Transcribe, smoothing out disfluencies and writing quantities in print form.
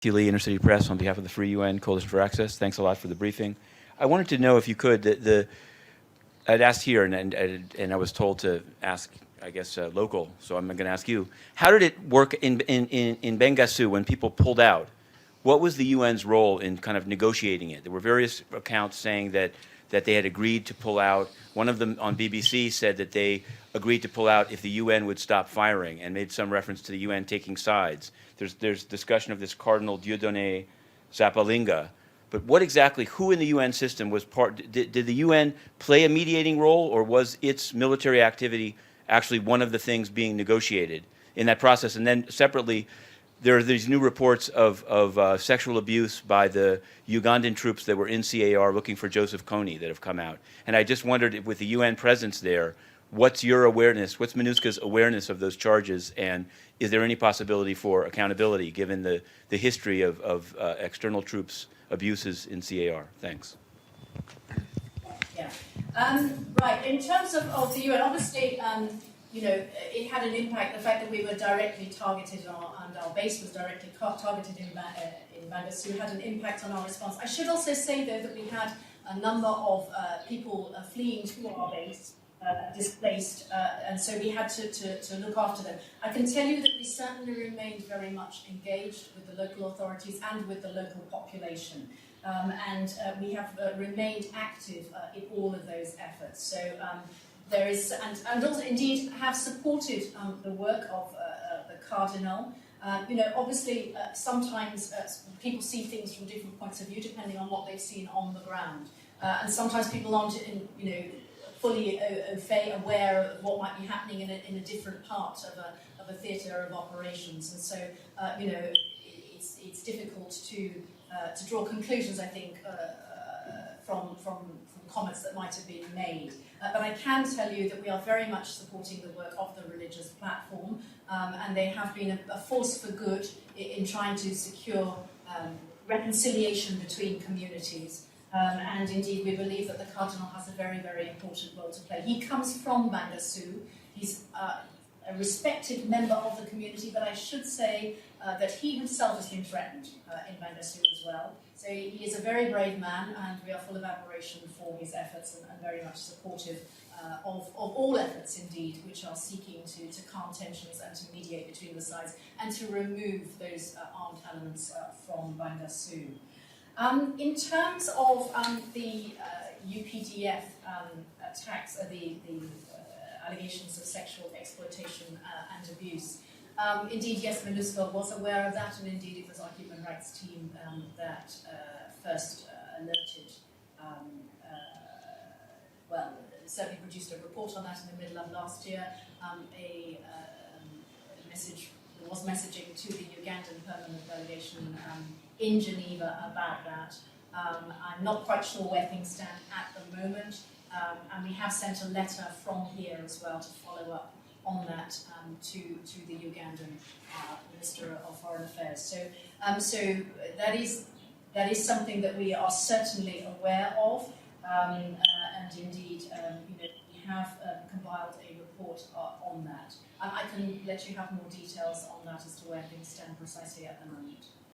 T. Lee, Intercity Press, on behalf of the Free UN Coalition for Access. Thanks a lot for the briefing. I wanted to know if you could, I'd asked here, and I was told to ask, I guess, local, so I'm going to ask you. How did it work in Bangassou when people pulled out? What was the UN's role in kind of negotiating it? There were various accounts saying that they had agreed to pull out. One of them on BBC said that they agreed to pull out if the UN would stop firing, and made some reference to the UN taking sides. There's discussion of this Cardinal Dieudonné Zapalinga. But what exactly, who in the UN system was part, did the UN play a mediating role, or was its military activity actually one of the things being negotiated in that process? And then separately, there are these new reports of sexual abuse by the Ugandan troops that were in CAR looking for Joseph Kony that have come out. And I just wondered, if with the UN presence there, what's your awareness, what's MINUSCA's awareness of those charges, and is there any possibility for accountability given the history of external troops' abuses in CAR? Thanks. Yeah. Right. In terms of the UN, obviously, you know, it had an impact. The fact that we were directly targeted and our base was directly targeted in Bangassou had an impact on our response. I should also say, though, that we had a number of people fleeing to our base, displaced, and so we had to look after them. I can tell you that we certainly remained very much engaged with the local authorities and with the local population. And we have remained active in all of those efforts. So there is, and also indeed have supported the work of the cardinal. You know, obviously, sometimes people see things from different points of view depending on what they've seen on the ground. And sometimes people aren't, you know, fully aware of what might be happening in a different part of a theatre of operations. And so, you know, it's difficult to draw conclusions, I think, from comments that might have been made. But I can tell you that we are very much supporting the work of the religious platform, and they have been a force for good in trying to secure reconciliation between communities. And indeed, we believe that the cardinal has a very, very important role to play. He comes from Bangassou. He's a respected member of the community, but I should say that he himself has been threatened in Bangassou as well. So he is a very brave man, and we are full of admiration for his efforts and very much supportive of all efforts, indeed, which are seeking to calm tensions and to mediate between the sides and to remove those armed elements from Bangassou. In terms of the UPDF attacks, the allegations of sexual exploitation and abuse, indeed, yes, MINUSCA was aware of that, and indeed it was our human rights team that first alerted, well, certainly produced a report on that in the middle of last year. There was messaging to the Ugandan permanent delegation in Geneva about that. I'm not quite sure where things stand at the moment, and we have sent a letter from here as well to follow up on that to the Ugandan Minister of Foreign Affairs. So that is something that we are certainly aware of, and indeed, you know, we have compiled a report on that. I can let you have more details on that as to where things stand precisely at the moment.